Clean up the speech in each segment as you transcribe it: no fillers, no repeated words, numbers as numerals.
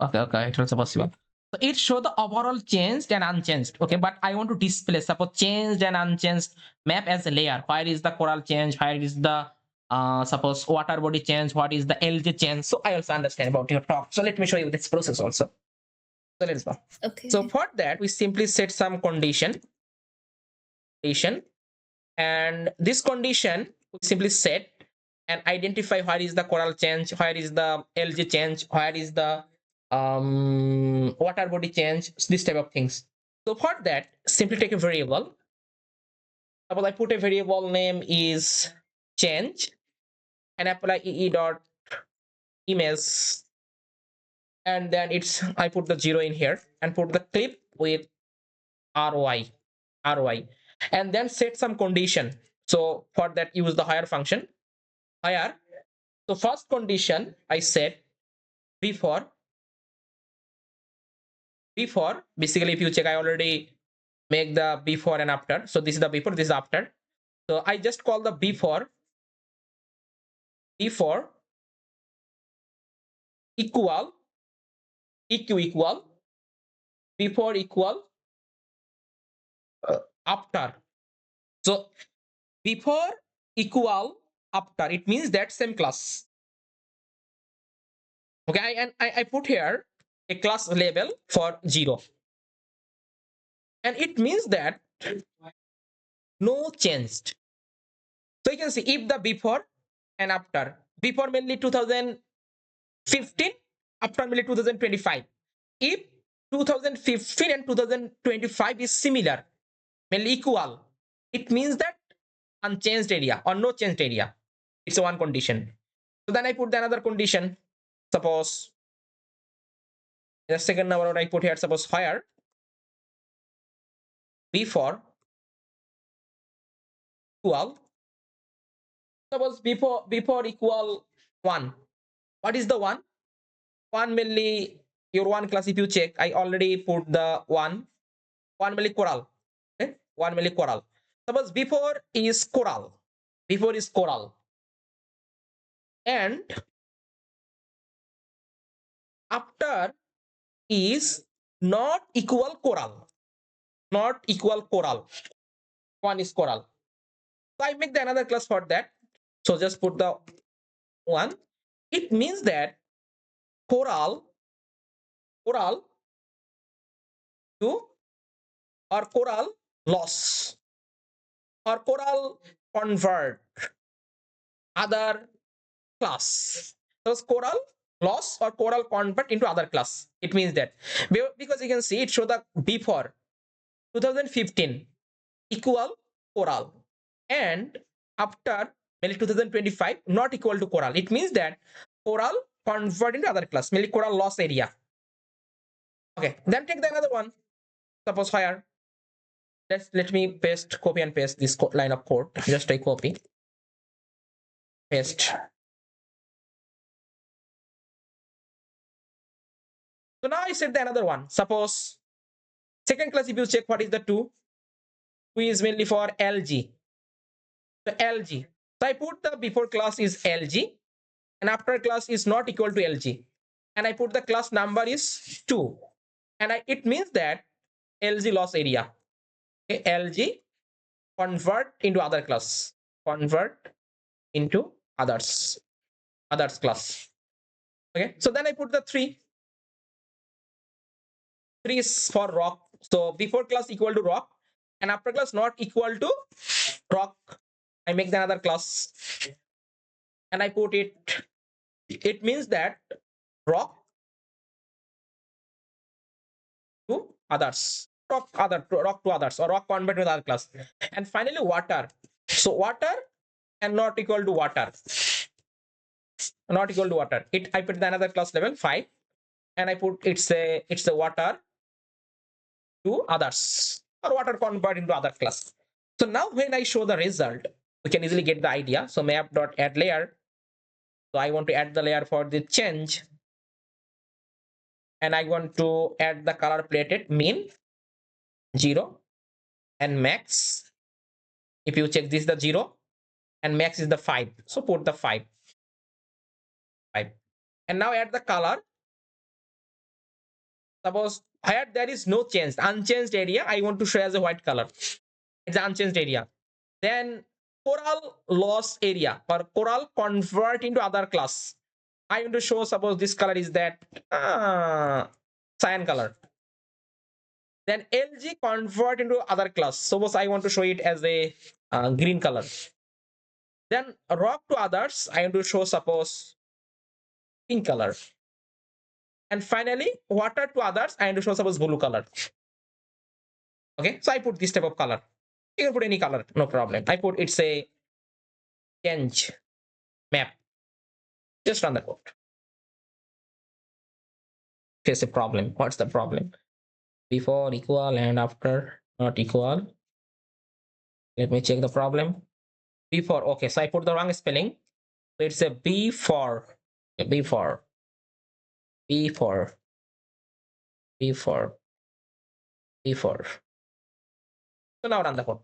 Okay, it also possible. So it show the overall changed and unchanged. Okay, but I want to display suppose changed and unchanged map as a layer. Where is the coral change? Where is the suppose water body change? What is the LG change? So I also understand about your talk. So let me show you this process also. So let's go. So Okay. for that, we simply set some condition, and this condition we simply set and identify where is the coral change, where is the LG change, where is the water body change, this type of things. So for that, simply take a variable. Suppose I put a variable name is change and apply ee dot image, and then it's I put the 0 in here and put the clip with ROI, and then set some condition. So for that, use the higher function higher. So first condition I set before basically if you check I already make the before and after. So this is the before, this is after. So I just call the before equal equal before equal after. So before equal after, it means that same class. Okay, and I put here a class label for 0, and it means that no changed. So you can see if the before and after, before mainly 2015, after mainly 2025. If 2015 and 2025 is similar, mainly equal, it means that unchanged area or no changed area. It's a one condition. So then I put the another condition. Suppose the second number what I put here, suppose where before equal, suppose before equal 1. What is the 1? 1 mainly your 1 class, if you check, I already put the 1 mainly coral. Okay? 1 mainly coral. Suppose before is coral. Before is coral. And after is not equal coral. Not equal coral. 1 is coral. So I make the another class for that. So just put the 1. It means that coral to or coral loss or coral convert other class. So coral loss or coral convert into other class. It means that because you can see it show the before 2015 equal coral and after maybe 2025 not equal to coral. It means that coral convert into other class, maybe coral loss area. Okay, then take the another one. Suppose higher. Let me paste, copy and paste this line of code. Just I copy, paste. So now I set the another one. Suppose second class, if you check what is the 2 is mainly for LG. So LG. So I put the before class is LG and after class is not equal to LG. And I put the class number is 2. And it means that LG loss area. Okay, LG convert into other class. Convert into others class. Okay, so then I put the 3. 3 is for rock. So before class equal to rock and after class not equal to rock. I make the another class and I put it. It means that rock to others. Rock to others or rock convert to other class. And finally water. So water and not equal to water. Not equal to water. I put the another class level 5 and I put it's a water to others or water convert into other class. So now when I show the result, we can easily get the idea. So map dot add layer. So I want to add the layer for the change, and I want to add the color plated mean 0 and max. If you check this, the 0 and max is the 5. So put the 5. And now add the color Suppose where there is no change, unchanged area, I want to show as a white color. It's an unchanged area. Then coral loss area or coral convert into other class. I want to show, suppose this color is that cyan color. Then LG convert into other class. Suppose I want to show it as a green color. Then rock to others, I want to show suppose pink color. And finally, water to others, I want to show suppose blue color. Okay, so I put this type of color. You can put any color, no problem. I put it's a change map. Just run the code. Here's a problem. What's the problem? Before equal and after not equal. Let me check the problem. Before, okay, so I put the wrong spelling. So it's a before, before, before, before, before. So now run the code.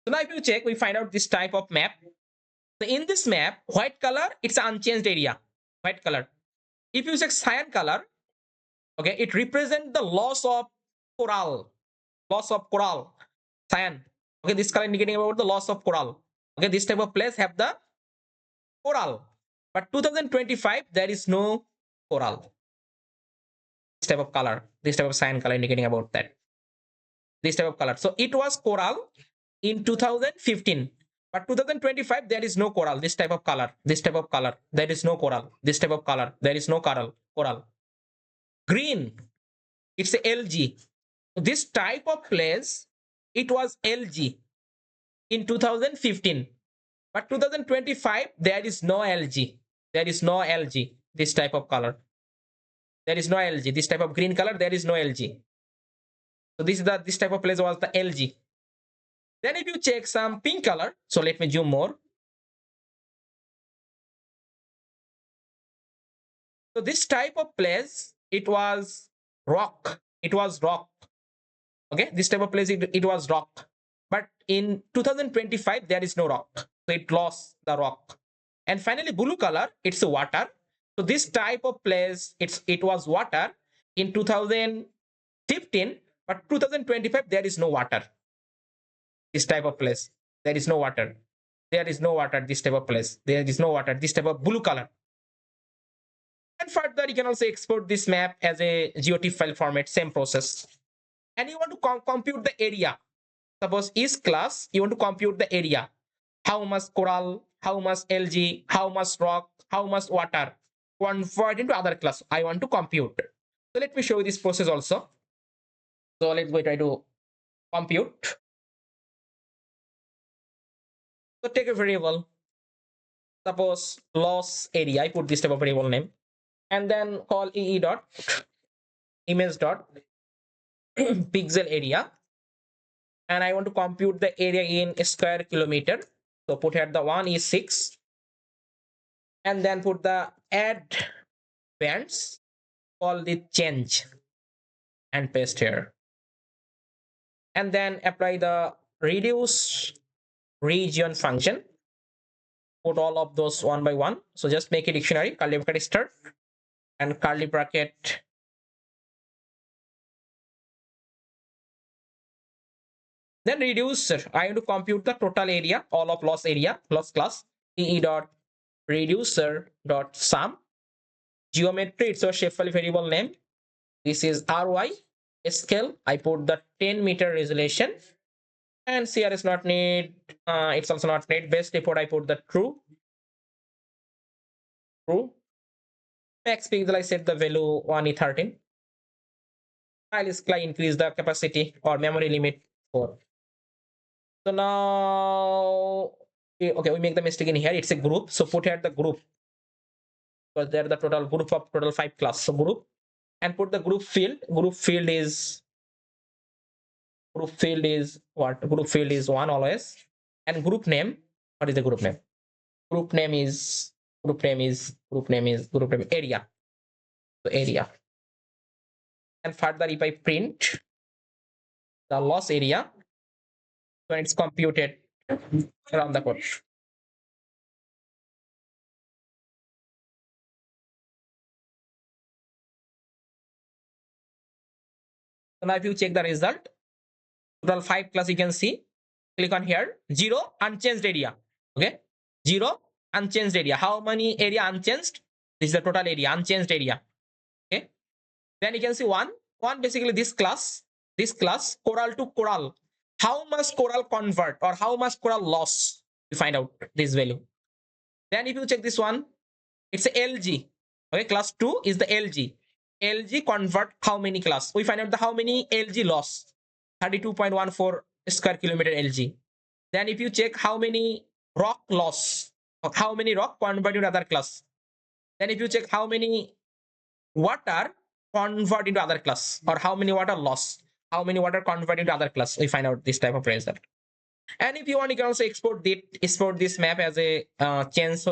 So now if you check, we find out this type of map. So in this map, white color, it's an unchanged area. White color. If you check cyan color, okay, it represents the loss of coral. Loss of coral. Cyan. Okay, this color indicating about the loss of coral. Okay, this type of place have the coral. But 2025, there is no coral. This type of color. This type of cyan color indicating about that. This type of color. So it was coral in 2015. But 2025, there is no coral. This type of color. This type of color. There is no coral. This type of color. There is no coral. Coral. Green. It's a LG. This type of place, it was LG in 2015. But 2025, there is no LG. There is no LG. This type of color. There is no LG. This type of green color, there is no LG. So this type of place was the LG. Then if you check some pink color, so let me zoom more. So this type of place, it was rock. It was rock. Okay, this type of place, it was rock. But in 2025, there is no rock. So it lost the rock. And finally, blue color, it's water. So this type of place, it was water in 2015, but 2025, there is no water. This type of place, there is no water. There is no water, this type of place. There is no water, this type of blue color. And further, you can also export this map as a GeoTIFF file format, same process. And you want to compute the area. Suppose each class, you want to compute the area. How much coral, how much LG, how much rock, how much water. Convert into other class. I want to compute. So let me show you this process also. So let's go try to compute. So take a variable. Suppose loss area. I put this type of variable name. And then call EE dot image dot pixel area. And I want to compute the area in square kilometer. So put here the 1 is 6. And then put the add bands, call the change and paste here. And then apply the reduce region function. Put all of those one by one. So just make a dictionary, curly bracket start and curly bracket. Then reduce, I want to compute the total area, all of loss area, loss class, EE dot reducer dot sum. Geometry, it's a shapefile variable name. This is RY scale. I put the 10-meter resolution. And CR is not need. It's also not need. Best default, I put the true. True. Max pixel, I set the value 1e13. I'll increase the capacity or memory limit 4. So now, okay, we make the mistake in here. It's a group. So put here the group. Because they're the total group of total 5 class. So group. And put the group field. Group field is what? Group field is 1 always. And group name. What is the group name? Group name is area. So area. And further, if I print the loss area, when it's computed Run the code. So now if you check the result, total 5 class you can see. Click on here, 0 unchanged area. Okay, 0 unchanged area. How many area unchanged? This is the total area, unchanged area. Okay, then you can see one basically this class coral to coral. How much coral convert or how much coral loss? You find out this value. Then if you check this one, it's a LG. Okay, class 2 is the LG. LG convert how many class? We find out the how many LG loss. 32.14 square kilometer LG. Then if you check how many rock loss, how many rock convert into other class. Then if you check how many water convert into other class or how many water loss, how many water convert into other class, we find out this type of result. And if you want, you can also export this map as a change.